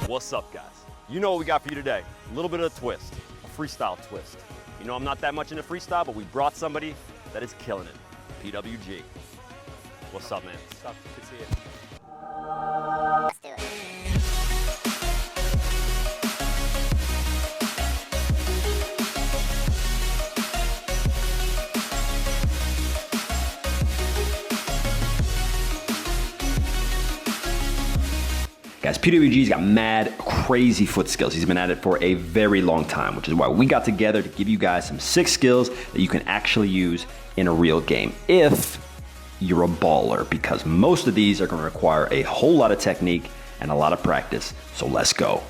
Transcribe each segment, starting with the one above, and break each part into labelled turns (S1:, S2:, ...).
S1: What's up, guys? You know what we got for you today. A little bit of a twist, a freestyle twist. You know I'm not that much into freestyle, but we brought somebody that is killing it. PWG. What's up, man?
S2: What's up? Good to see you.
S3: Let's do it.
S4: Guys, PWG's got mad, crazy foot skills. He's been at it for a very long time, which is why we got together to give you guys some sick skills that you can actually use in a real game if you're a baller, because most of these are going to require a whole lot of technique and a lot of practice. So let's go.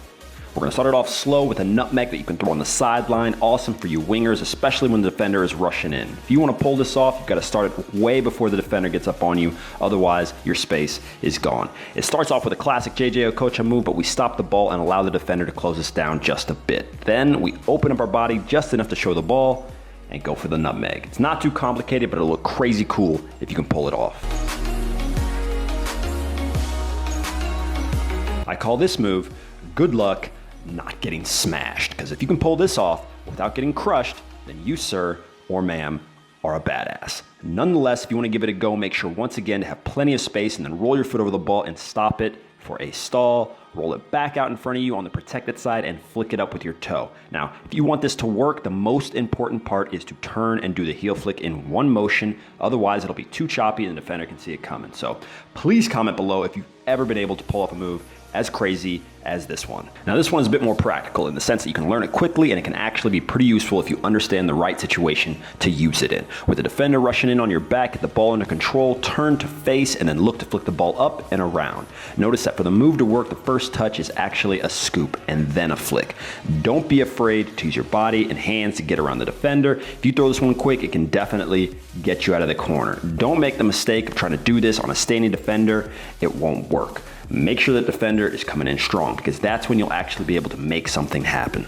S4: We're going to start it off slow with a nutmeg that you can throw on the sideline. Awesome for you wingers, especially when the defender is rushing in. If you want to pull this off, you've got to start it way before the defender gets up on you. Otherwise, your space is gone. It starts off with a classic JJ Okocha move, but we stop the ball and allow the defender to close us down just a bit. Then we open up our body just enough to show the ball and go for the nutmeg. It's not too complicated, but it'll look crazy cool if you can pull it off. I call this move, good luck not getting smashed, because if you can pull this off without getting crushed, then you, sir or ma'am, are a badass. Nonetheless, if you want to give it a go, make sure once again to have plenty of space and then roll your foot over the ball and stop it for a stall. Roll it back out in front of you on the protected side and flick it up with your toe. Now, if you want this to work, the most important part is to turn and do the heel flick in one motion. Otherwise, it'll be too choppy and the defender can see it coming. So please comment below if you've ever been able to pull off a move as crazy as this one. Now this one is a bit more practical in the sense that you can learn it quickly and it can actually be pretty useful if you understand the right situation to use it in. With the defender rushing in on your back, get the ball under control, turn to face, and then look to flick the ball up and around. Notice that for the move to work, the first touch is actually a scoop and then a flick. Don't be afraid to use your body and hands to get around the defender. If you throw this one quick, it can definitely get you out of the corner. Don't make the mistake of trying to do this on a standing defender. It won't work. Make sure that defender is coming in strong, because that's when you'll actually be able to make something happen.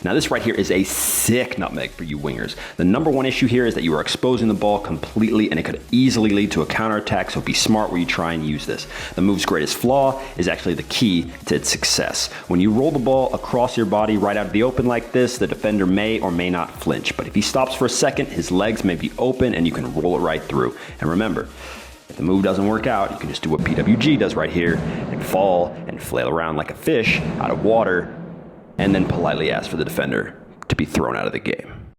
S4: Now this right here is a sick nutmeg for you wingers. The number one issue here is that you are exposing the ball completely and it could easily lead to a counterattack, so be smart where you try and use this. The move's greatest flaw is actually the key to its success. When you roll the ball across your body right out of the open like this, the defender may or may not flinch, but if he stops for a second, his legs may be open and you can roll it right through. And remember, if the move doesn't work out, you can just do what PWG does right here and fall and flail around like a fish out of water and then politely ask for the defender to be thrown out of the game.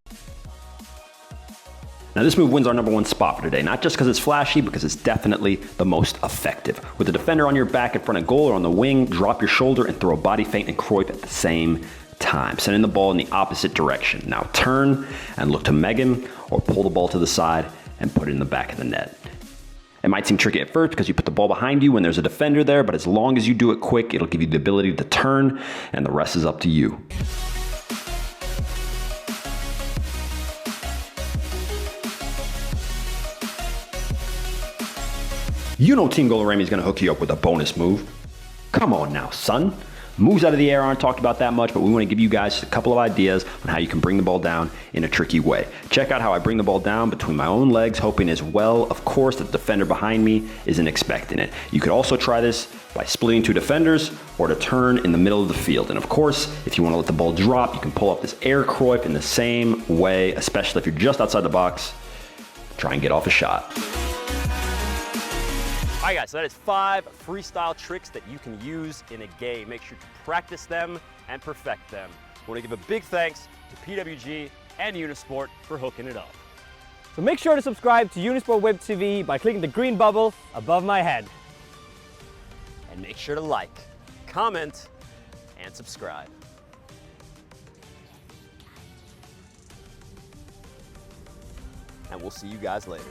S4: Now this move wins our number one spot for today, not just because it's flashy, because it's definitely the most effective. With the defender on your back in front of goal or on the wing, drop your shoulder and throw a body feint and croip at the same time, sending the ball in the opposite direction. Now turn and look to meg him or pull the ball to the side and put it in the back of the net. It might seem tricky at first because you put the ball behind you when there's a defender there, but as long as you do it quick, it'll give you the ability to turn, and the rest is up to you. You know Team GOLUREMI'S gonna hook you up with a bonus move. Come on now, son. Moves out of the air aren't talked about that much, but we want to give you guys a couple of ideas on how you can bring the ball down in a tricky way. Check out how I bring the ball down between my own legs, hoping as well, of course, that the defender behind me isn't expecting it. You could also try this by splitting two defenders or to turn in the middle of the field. And of course, if you want to let the ball drop, you can pull off this air croip in the same way, especially if you're just outside the box. Try and get off a shot.
S1: All right, guys, so that is 5 freestyle tricks that you can use in a game. Make sure to practice them and perfect them. I want to give a big thanks to PWG and Unisport for hooking it up.
S2: So make sure to subscribe to Unisport Web TV by clicking the green bubble above my head.
S1: And make sure to like, comment, and subscribe. And we'll see you guys later.